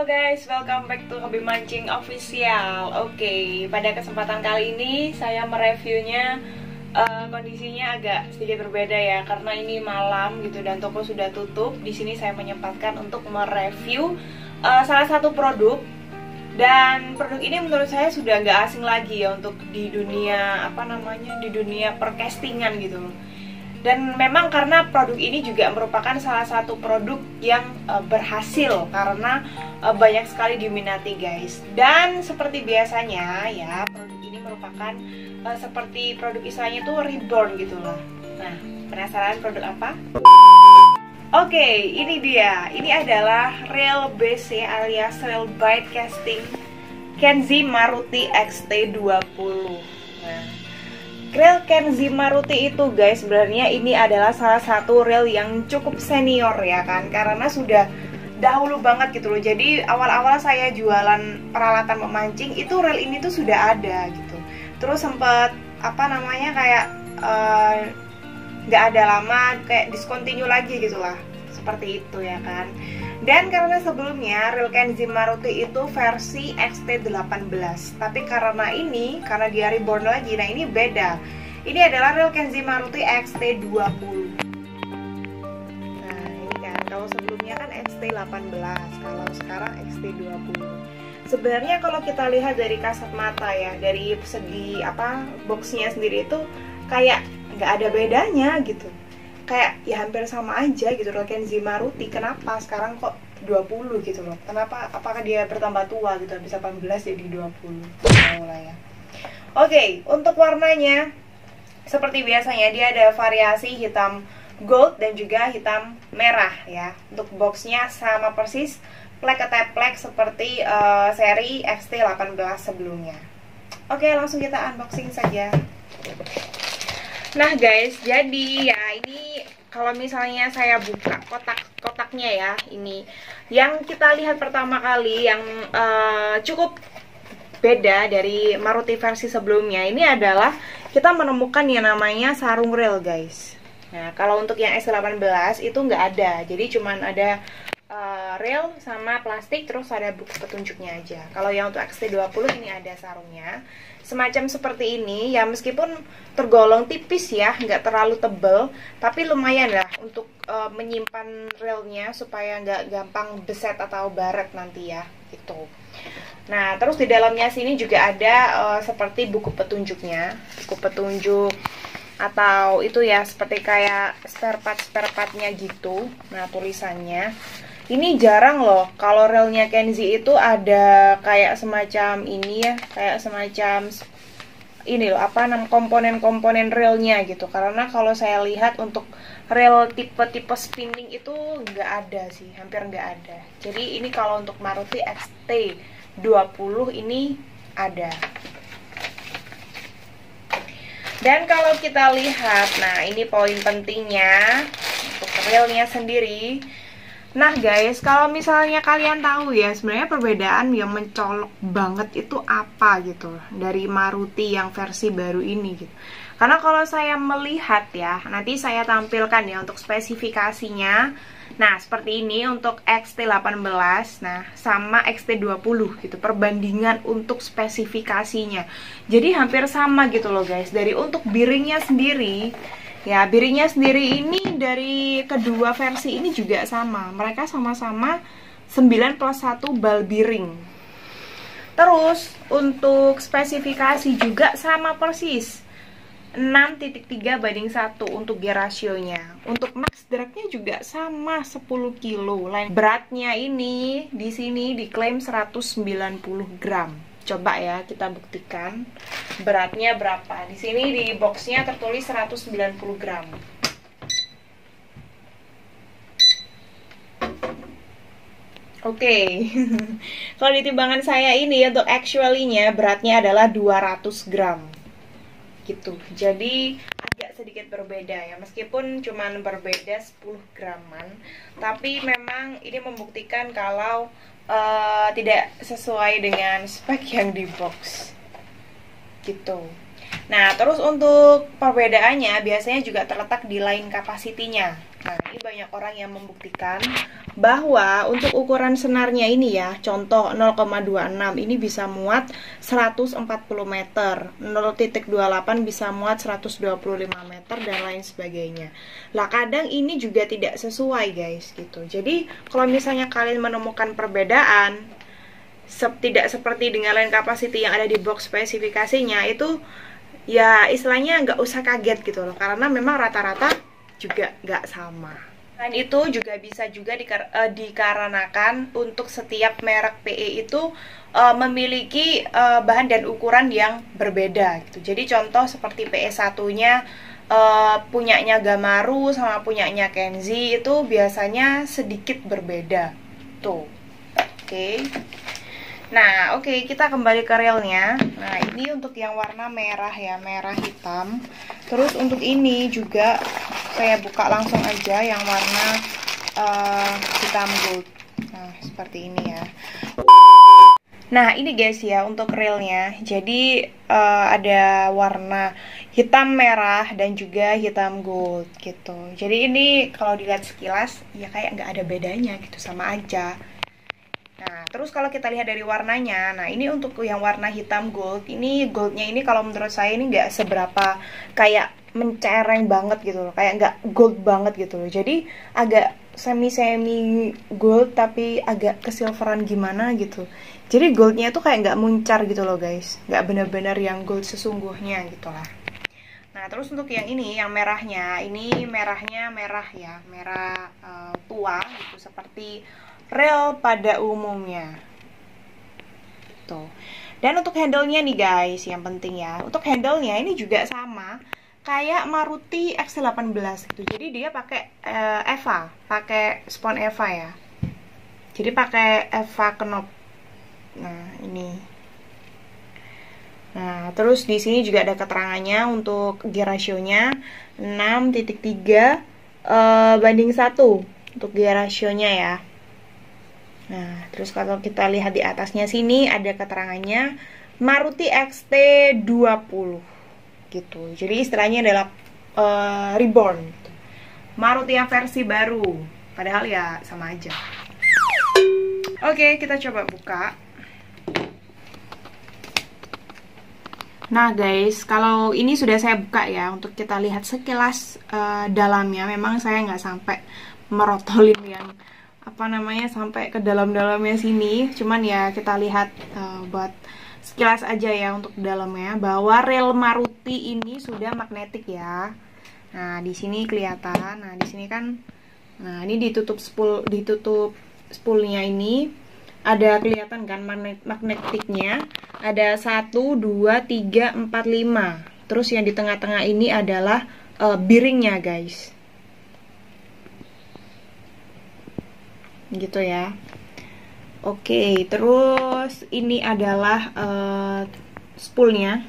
Halo guys, welcome back to Hobi Mancing Official. Oke, pada kesempatan kali ini saya mereviewnya kondisinya agak sedikit berbeda ya, karena ini malam gitu dan toko sudah tutup. Di sini saya menyempatkan untuk mereview salah satu produk, dan produk ini menurut saya sudah nggak asing lagi ya untuk di dunia di dunia percastingan gitu. Dan memang karena produk ini juga merupakan salah satu produk yang berhasil karena banyak sekali diminati guys. Dan seperti biasanya ya, produk ini merupakan seperti produk istilahnya tuh reborn gitu loh. Nah, penasaran produk apa? Oke, ini dia. Ini adalah Reel BC alias Reel Bite Casting Kenzi Maruti XT20. Nah, reel Kenzi Maruti itu guys, sebenarnya ini adalah salah satu reel yang cukup senior ya kan, karena sudah dahulu banget gitu loh. Jadi awal-awal saya jualan peralatan memancing itu reel ini tuh sudah ada gitu. Terus sempet kayak nggak ada lama, kayak discontinue lagi gitulah, seperti itu ya kan. Dan karena sebelumnya reel Kenzi Maruti itu versi XT18, tapi karena dia reborn lagi, nah ini beda. Ini adalah reel Kenzi Maruti XT20. Nah ini kan, kalau sebelumnya kan XT18, kalau sekarang XT20. Sebenarnya kalau kita lihat dari kasat mata ya, dari segi boxnya sendiri itu kayak nggak ada bedanya gitu. Kayak ya hampir sama aja gitu loh Kenzi Maruti. Kenapa sekarang kok 20 gitu loh? Kenapa? Apakah dia bertambah tua gitu, habis 18 jadi 20? Lah ya. Oke, untuk warnanya seperti biasanya dia ada variasi hitam gold dan juga hitam merah ya. Untuk boxnya sama persis plek plek seperti seri XT18 sebelumnya. Oke, langsung kita unboxing saja. Nah guys, jadi ya ini kalau misalnya saya buka kotaknya ya, ini yang kita lihat pertama kali yang cukup beda dari Maruti versi sebelumnya, ini adalah kita menemukan yang namanya sarung reel guys. Nah kalau untuk yang S18 itu nggak ada, jadi cuman ada reel sama plastik, terus ada buku petunjuknya aja. Kalau yang untuk XT20 ini ada sarungnya semacam seperti ini ya, meskipun tergolong tipis ya, nggak terlalu tebel, tapi lumayan lah untuk menyimpan reelnya supaya nggak gampang beset atau baret nanti ya gitu. Nah terus di dalamnya sini juga ada seperti buku petunjuknya, buku petunjuk atau itu ya seperti kayak spare partnya gitu. Nah tulisannya ini jarang loh kalau reelnya Kenzi itu ada kayak semacam ini ya, kayak semacam ini loh komponen-komponen reelnya gitu. Karena kalau saya lihat untuk reel tipe spinning itu nggak ada sih, hampir nggak ada. Jadi ini kalau untuk Maruti XT20 ini ada. Dan kalau kita lihat, nah ini poin pentingnya untuk reelnya sendiri. Nah guys, kalau misalnya kalian tahu ya, sebenarnya perbedaan yang mencolok banget itu apa gitu dari Maruti yang versi baru ini gitu. Karena kalau saya melihat ya, nanti saya tampilkan ya untuk spesifikasinya. Nah seperti ini untuk XT18, nah sama XT20 gitu, perbandingan untuk spesifikasinya. Jadi hampir sama gitu loh guys. Dari untuk bearingnya sendiri ya, bearingnya sendiri ini dari kedua versi ini juga sama. Mereka sama-sama 9+1 ball bearing. Terus untuk spesifikasi juga sama persis, 6.3/1 untuk gear rasionya. Untuk max dragnya juga sama 10 kilo. Beratnya ini di sini diklaim 190 gram. Coba ya kita buktikan beratnya berapa. Di sini di boxnya tertulis 190 gram. Oke. Kalau di timbangan saya ini untuk actually-nya beratnya adalah 200 gram. Gitu. Jadi agak sedikit berbeda ya, meskipun cuman berbeda 10 graman, tapi memang ini membuktikan kalau tidak sesuai dengan spek yang di box gitu. Nah, terus untuk perbedaannya biasanya juga terletak di line capacity-nya. Nah, ini banyak orang yang membuktikan bahwa untuk ukuran senarnya ini ya, contoh 0,26 ini bisa muat 140 meter, 0,28 bisa muat 125 meter, dan lain sebagainya. Lah, kadang ini juga tidak sesuai guys, gitu. Jadi, kalau misalnya kalian menemukan perbedaan, tidak seperti dengan line capacity yang ada di box spesifikasinya, itu ya istilahnya nggak usah kaget gitu loh, karena memang rata-rata juga nggak sama. Selain itu juga bisa juga dikarenakan untuk setiap merek PE itu memiliki bahan dan ukuran yang berbeda gitu. Jadi contoh seperti PE1 nya punyanya Gamaru sama punyanya Kenzi itu biasanya sedikit berbeda tuh. Oke. Nah, oke, kita kembali ke realnya. Nah, ini untuk yang warna merah ya, merah hitam. Terus untuk ini juga saya buka langsung aja yang warna hitam gold. Nah, seperti ini ya. Nah, ini guys ya untuk realnya. Jadi ada warna hitam merah dan juga hitam gold gitu. Jadi ini kalau dilihat sekilas ya kayak nggak ada bedanya gitu, sama aja. Nah, terus kalau kita lihat dari warnanya, nah ini untuk yang warna hitam gold, ini goldnya ini kalau menurut saya ini nggak seberapa kayak mencereng banget gitu loh, kayak nggak gold banget gitu loh. Jadi agak semi gold tapi agak kesilveran gimana gitu. Jadi goldnya tuh kayak nggak muncar gitu loh guys, nggak benar-benar yang gold sesungguhnya gitu lah. Nah, terus untuk yang ini, yang merahnya, ini merahnya merah ya, merah tua gitu, seperti rel pada umumnya tuh. Dan untuk handle-nya nih guys, yang penting ya, untuk handle-nya ini juga sama kayak Maruti X18 gitu. Jadi dia pakai EVA, pakai spon EVA ya. Jadi pakai EVA knob. Nah, ini. Nah, terus di sini juga ada keterangannya untuk gear ratio-nya 6.3 banding 1 untuk gear ratio-nya ya. Nah, terus kalau kita lihat di atasnya sini ada keterangannya Maruti XT20 gitu. Jadi istilahnya adalah reborn gitu. Maruti yang versi baru. Padahal ya sama aja. Oke, kita coba buka. Nah guys, kalau ini sudah saya buka ya, untuk kita lihat sekilas dalamnya. Memang saya nggak sampai merotolin yang apa namanya sampai ke dalam-dalamnya sini, cuman ya kita lihat buat sekilas aja ya untuk dalamnya, bahwa rel Maruti ini sudah magnetik ya. Nah, di sini kelihatan. Nah, di sini kan, nah ini ditutup spoolnya ini ada kelihatan kan magnetiknya, ada 1, 2, 3, 4, 5. Terus yang di tengah-tengah ini adalah bearingnya guys. Gitu ya. Oke, terus ini adalah spoolnya.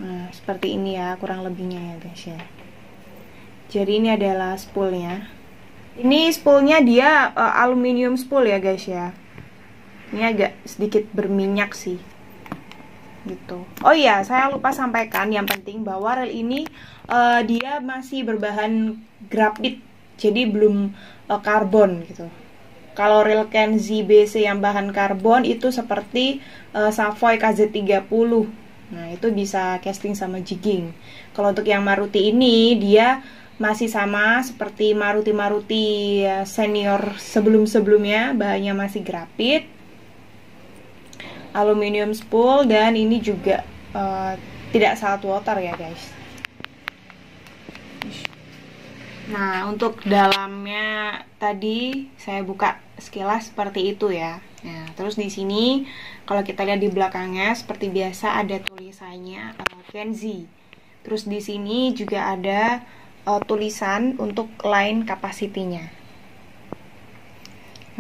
Nah, seperti ini ya kurang lebihnya ya guys ya. Jadi ini adalah spoolnya. Ini spoolnya dia aluminium spool ya guys ya. Ini agak sedikit berminyak sih. Gitu. Oh iya, saya lupa sampaikan yang penting bahwa rel ini dia masih berbahan grafit, jadi belum karbon gitu. Kalau rel Kenzi BC yang bahan karbon itu seperti Savoy KZ30. Nah, itu bisa casting sama jigging. Kalau untuk yang Maruti ini dia masih sama seperti Maruti senior sebelum-sebelumnya, bahannya masih grafit, aluminium spool, dan ini juga tidak salt water ya guys. Nah, untuk dalamnya tadi saya buka sekilas seperti itu ya. Nah, terus di sini kalau kita lihat di belakangnya seperti biasa ada tulisannya Kenzi. Terus di sini juga ada tulisan untuk line capacity-nya.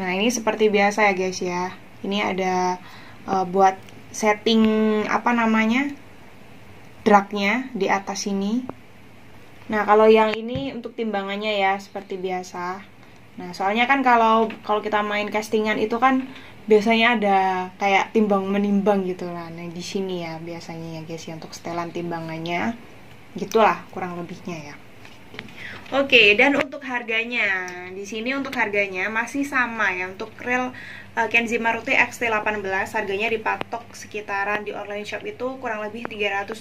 Nah, ini seperti biasa ya guys ya. Ini ada buat setting apa namanya dragnya di atas sini. Nah, kalau yang ini untuk timbangannya ya seperti biasa. Nah, soalnya kan kalau kita main castingan itu kan biasanya ada kayak timbang menimbang gitu lah. Nah di sini ya biasanya ya guys ya, untuk setelan timbangannya gitulah kurang lebihnya ya. Oke, dan untuk harganya, di sini untuk harganya masih sama ya. Untuk reel Kenzi Maruti XT18 harganya dipatok sekitaran di online shop itu kurang lebih 320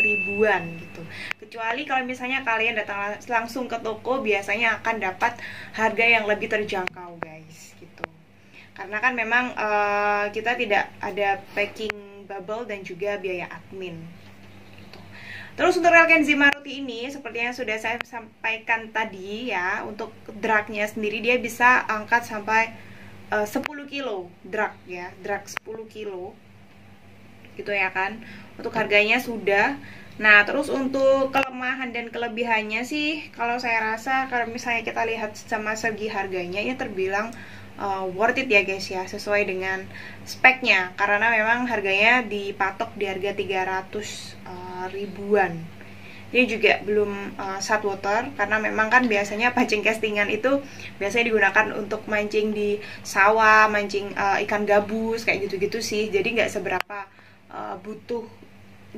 ribuan gitu. Kecuali kalau misalnya kalian datang langsung ke toko, biasanya akan dapat harga yang lebih terjangkau guys gitu. Karena kan memang kita tidak ada packing bubble dan juga biaya admin. Terus untuk reel Kenzi Maruti ini seperti yang sudah saya sampaikan tadi ya, untuk dragnya sendiri dia bisa angkat sampai 10 kilo drag ya, drag 10 kilo gitu ya kan. Untuk harganya sudah. Nah terus untuk kelemahan dan kelebihannya sih, kalau saya rasa kalau misalnya kita lihat sama segi harganya ya terbilang worth it ya guys ya, sesuai dengan speknya, karena memang harganya dipatok di harga 300 ribuan. Dia juga belum saltwater, karena memang kan biasanya pancing castingan itu biasanya digunakan untuk mancing di sawah, mancing ikan gabus kayak gitu-gitu sih. Jadi nggak seberapa butuh,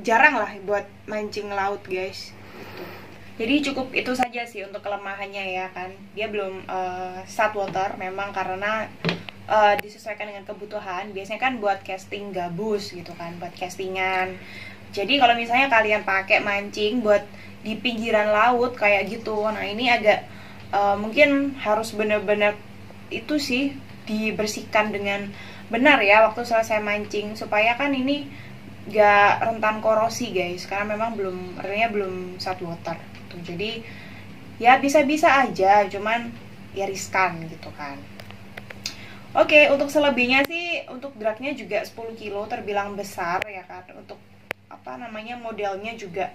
jarang lah buat mancing laut guys gitu. Jadi cukup itu saja sih untuk kelemahannya ya kan. Dia belum saltwater memang karena disesuaikan dengan kebutuhan. Biasanya kan buat casting gabus gitu kan, buat castingan. Jadi kalau misalnya kalian pakai mancing buat di pinggiran laut kayak gitu, nah ini agak mungkin harus benar-benar itu sih dibersihkan dengan benar ya waktu selesai mancing, supaya kan ini gak rentan korosi guys, karena memang belum saltwater gitu. Jadi ya bisa-bisa aja, cuman ya riskan gitu kan. Oke, untuk selebihnya sih, untuk dragnya juga 10 kilo terbilang besar ya kan. Untuk modelnya juga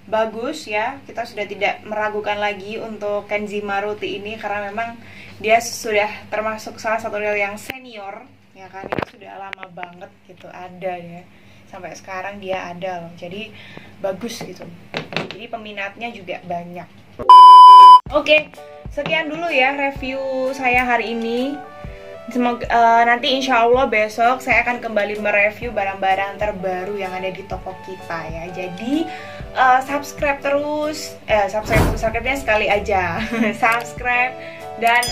bagus ya. Kita sudah tidak meragukan lagi untuk Kenzi Maruti ini, karena memang dia sudah termasuk salah satu reel yang senior ya kan. Ini sudah lama banget gitu ada ya, sampai sekarang dia ada loh. Jadi bagus gitu, jadi peminatnya juga banyak. Oke, sekian dulu ya review saya hari ini. Semoga nanti insya Allah besok saya akan kembali mereview barang-barang terbaru yang ada di toko kita ya. Jadi subscribe terus, subscribe-nya sekali aja. Subscribe dan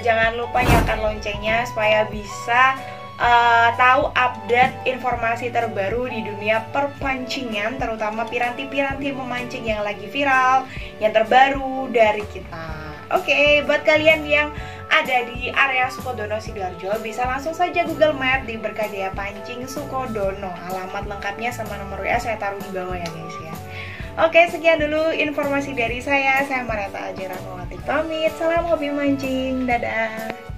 jangan lupa nyalakan loncengnya supaya bisa tahu update informasi terbaru di dunia perpancingan, terutama piranti-piranti memancing yang lagi viral, yang terbaru dari kita. Oke, buat kalian yang ada di area Sukodono Sidoarjo, bisa langsung saja Google Map di Berkadea Pancing Sukodono. Alamat lengkapnya sama nomor WA saya taruh di bawah ya guys ya. Oke, sekian dulu informasi dari saya. Saya Marietta Aljera pamit. Salam hobi mancing. Dadah.